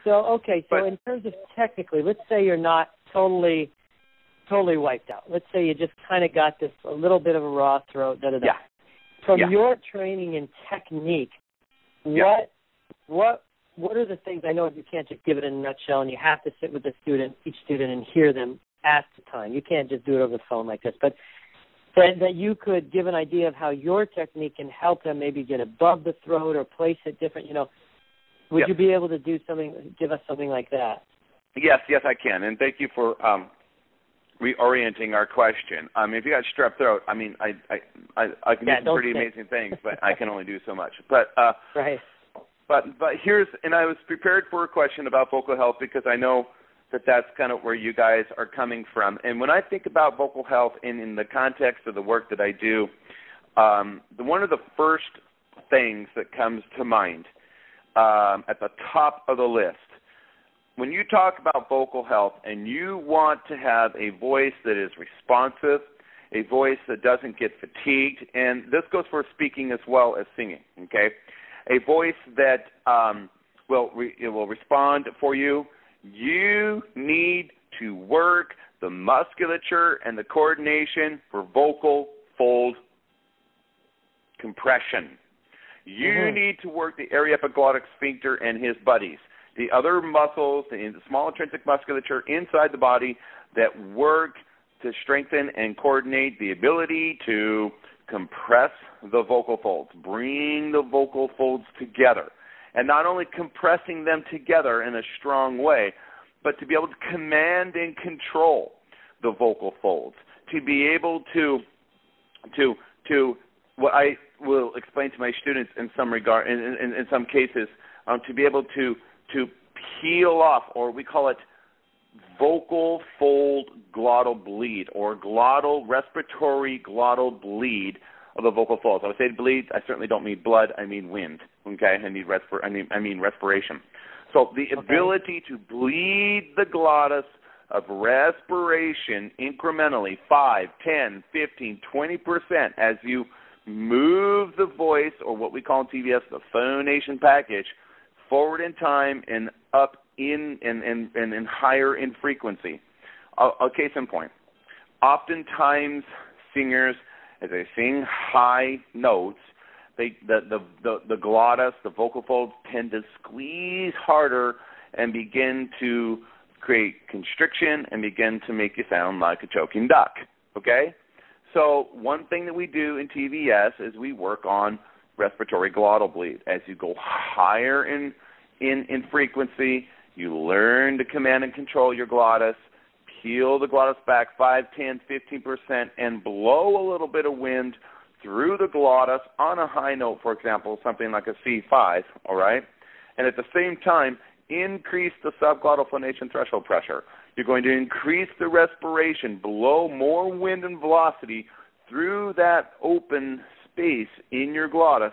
So in terms of technically, let's say you're not totally wiped out. Let's say you just kind of got this a little bit of a raw throat. Yeah. From your training and technique, what are the things? I know you can't just give it in a nutshell, and you have to sit with each student, and hear them at the time. You can't just do it over the phone like this, but that you could give an idea of how your technique can help them maybe get above the throat or place it different. Would you be able to do something? Give us something like that? Yes, I can, and thank you for reorienting our question. If you got strep throat, I can do some pretty amazing things, but I can only do so much. But right. But I was prepared for a question about vocal health because I know that's kind of where you guys are coming from. And when I think about vocal health in the context of the work that I do, one of the first things that comes to mind at the top of the list, when you talk about vocal health and you want to have a voice that is responsive, a voice that doesn't get fatigued, and this goes for speaking as well as singing, okay? A voice that will respond for you, you need to work the musculature and the coordination for vocal fold compression. You need to work the aryepiglottic sphincter and his buddies, the other muscles, the small intrinsic musculature inside the body that work to strengthen and coordinate the ability to compress the vocal folds, bring the vocal folds together. And not only compressing them together in a strong way, but to be able to command and control the vocal folds, to be able to what I will explain to my students in some regard, in some cases, to be able to peel off, or we call it vocal fold glottal bleed, or respiratory glottal bleed of the vocal folds. When I say bleed, I certainly don't mean blood. I mean wind. Okay, I mean respiration. So the ability to bleed the glottis of respiration incrementally, 5, 10, 15, 20% as you move the voice, or what we call in TVS the phonation package, forward in time and up in and higher in frequency. A case in point. Oftentimes, singers, as they sing high notes, the glottis, the vocal folds, tend to squeeze harder and begin to create constriction and begin to make you sound like a choking duck. Okay? So one thing that we do in TVS is we work on respiratory glottal bleed. As you go higher in frequency, you learn to command and control your glottis, peel the glottis back 5, 10, 15%, and blow a little bit of wind through the glottis on a high note, for example, something like a C5, all right? And at the same time, increase the subglottal phonation threshold pressure. You're going to increase the respiration, blow more wind and velocity through that open space in your glottis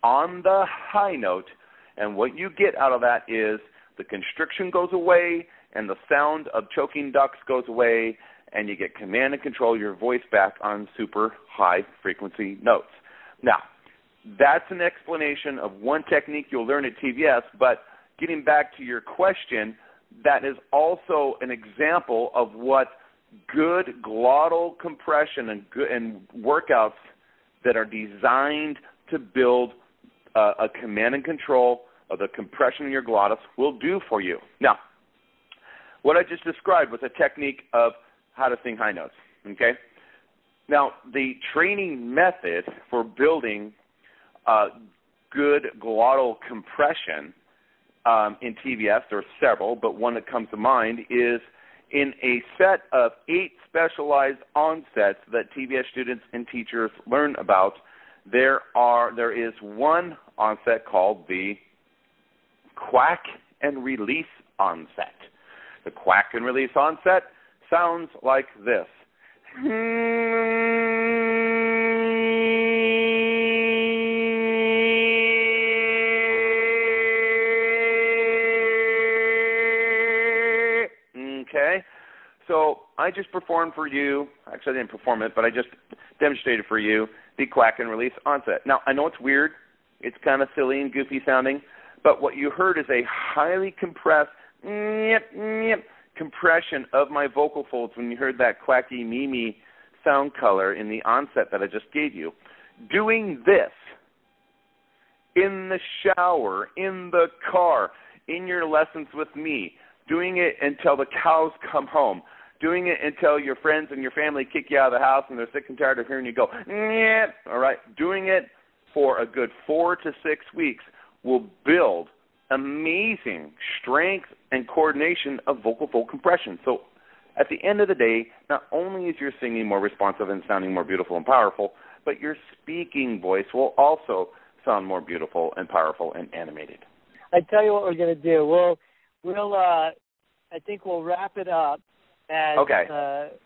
on the high note, and what you get out of that is the constriction goes away and the sound of choking ducks goes away, and you get command and control your voice back on super high frequency notes. Now, that's an explanation of one technique you'll learn at TVS, but getting back to your question, that is also an example of what good glottal compression and workouts that are designed to build a command and control of the compression in your glottis will do for you. Now, what I just described was a technique of how to sing high notes, okay? Now, the training method for building good glottal compression in TVS, there are several, but one that comes to mind is in a set of 8 specialized onsets that TVS students and teachers learn about. There is one onset called the quack and release onset. The quack and release onset sounds like this. Okay, so I just performed for you, actually I didn't perform it, but I just demonstrated for you the quack and release onset. Now, I know it's weird, it's kind of silly and goofy sounding, But what you heard is a highly compressed compression of my vocal folds when you heard that quacky me sound color in the onset that I just gave you. Doing this in the shower, in the car, in your lessons with me, doing it until the cows come home, doing it until your friends and your family kick you out of the house and they're sick and tired of hearing you go, all right, doing it for a good 4 to 6 weeks will build amazing strength and coordination of vocal fold compression. So at the end of the day, not only is your singing more responsive and sounding more beautiful and powerful, but your speaking voice will also sound more beautiful and powerful and animated. I tell you what we're going to do. I think we'll wrap it up as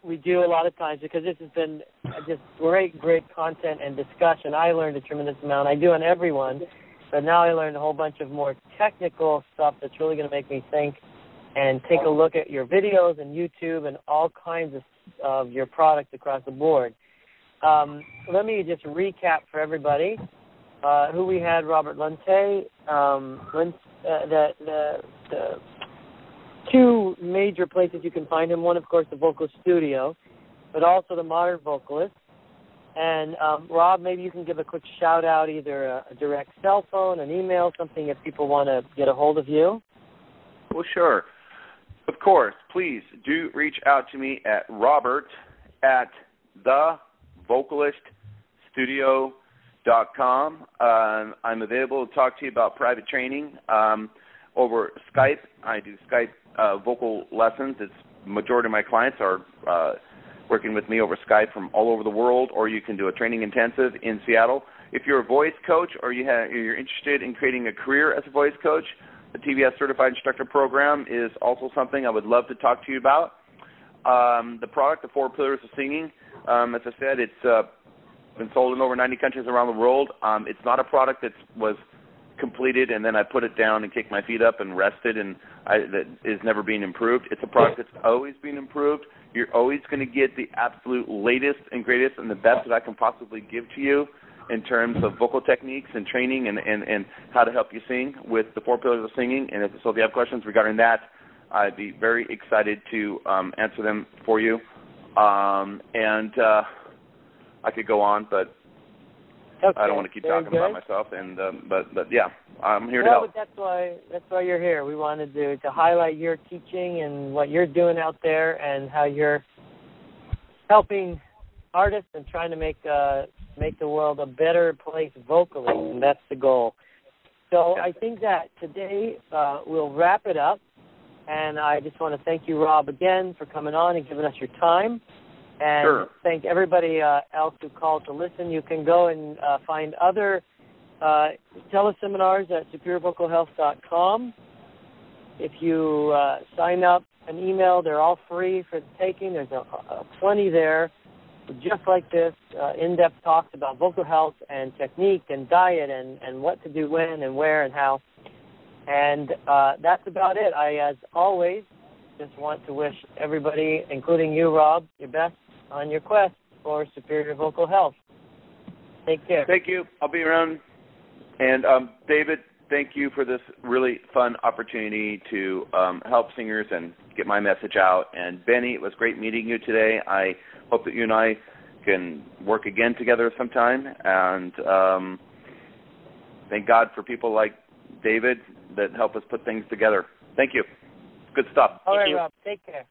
we do a lot of times, because this has been just great content and discussion. I learned a tremendous amount. I do on everyone, but now I learned a whole bunch of more technical stuff that's really going to make me think and take a look at your videos and YouTube and all kinds of your products across the board. Let me just recap for everybody who we had. Robert Lunte, the two major places you can find him. One, of course, the Vocalist Studio, but also the Modern Vocalist. And Rob, maybe you can give a quick shout-out, either a direct cell phone, an email, something if people want to get a hold of you. Well, sure. Of course, please do reach out to me at robert@thevocaliststudio.com. I'm available to talk to you about private training over Skype. I do Skype vocal lessons. It's majority of my clients are working with me over Skype from all over the world, or you can do a training intensive in Seattle. If you're a voice coach or you're interested in creating a career as a voice coach, the TVS Certified Instructor Program is also something I would love to talk to you about. The product, the 4 Pillars of Singing, as I said, it's been sold in over 90 countries around the world. It's not a product that was completed and then I put it down and kicked my feet up and rested and that is never being improved. It's a product that's always been improved. You're always going to get the absolute latest and greatest and the best that I can possibly give to you in terms of vocal techniques and training and how to help you sing with the 4 Pillars of Singing. And if you have questions regarding that, I'd be very excited to answer them for you. I could go on, but I don't want to keep talking about myself. And but yeah, I'm here to help. But that's why you're here. We wanted to highlight your teaching and what you're doing out there and how you're helping artists and trying to make the world a better place vocally, and that's the goal. So I think that today we'll wrap it up, and I just want to thank you, Rob, again for coming on and giving us your time, and thank everybody else who called to listen. You can go and find other teleseminars at superiorvocalhealth.com. If you sign up an email, they're all free for the taking. There's plenty there. Just like this, in-depth talks about vocal health and technique and diet and what to do when and where and how. And that's about it. I, as always, just want to wish everybody, including you, Rob, your best on your quest for superior vocal health. Take care. Thank you. I'll be around. And David, thank you for this really fun opportunity to help singers and get my message out. And Benny, it was great meeting you today. I hope that you and I can work again together sometime. And thank God for people like David that help us put things together. Thank you. Good stuff. All right, Rob. Take care.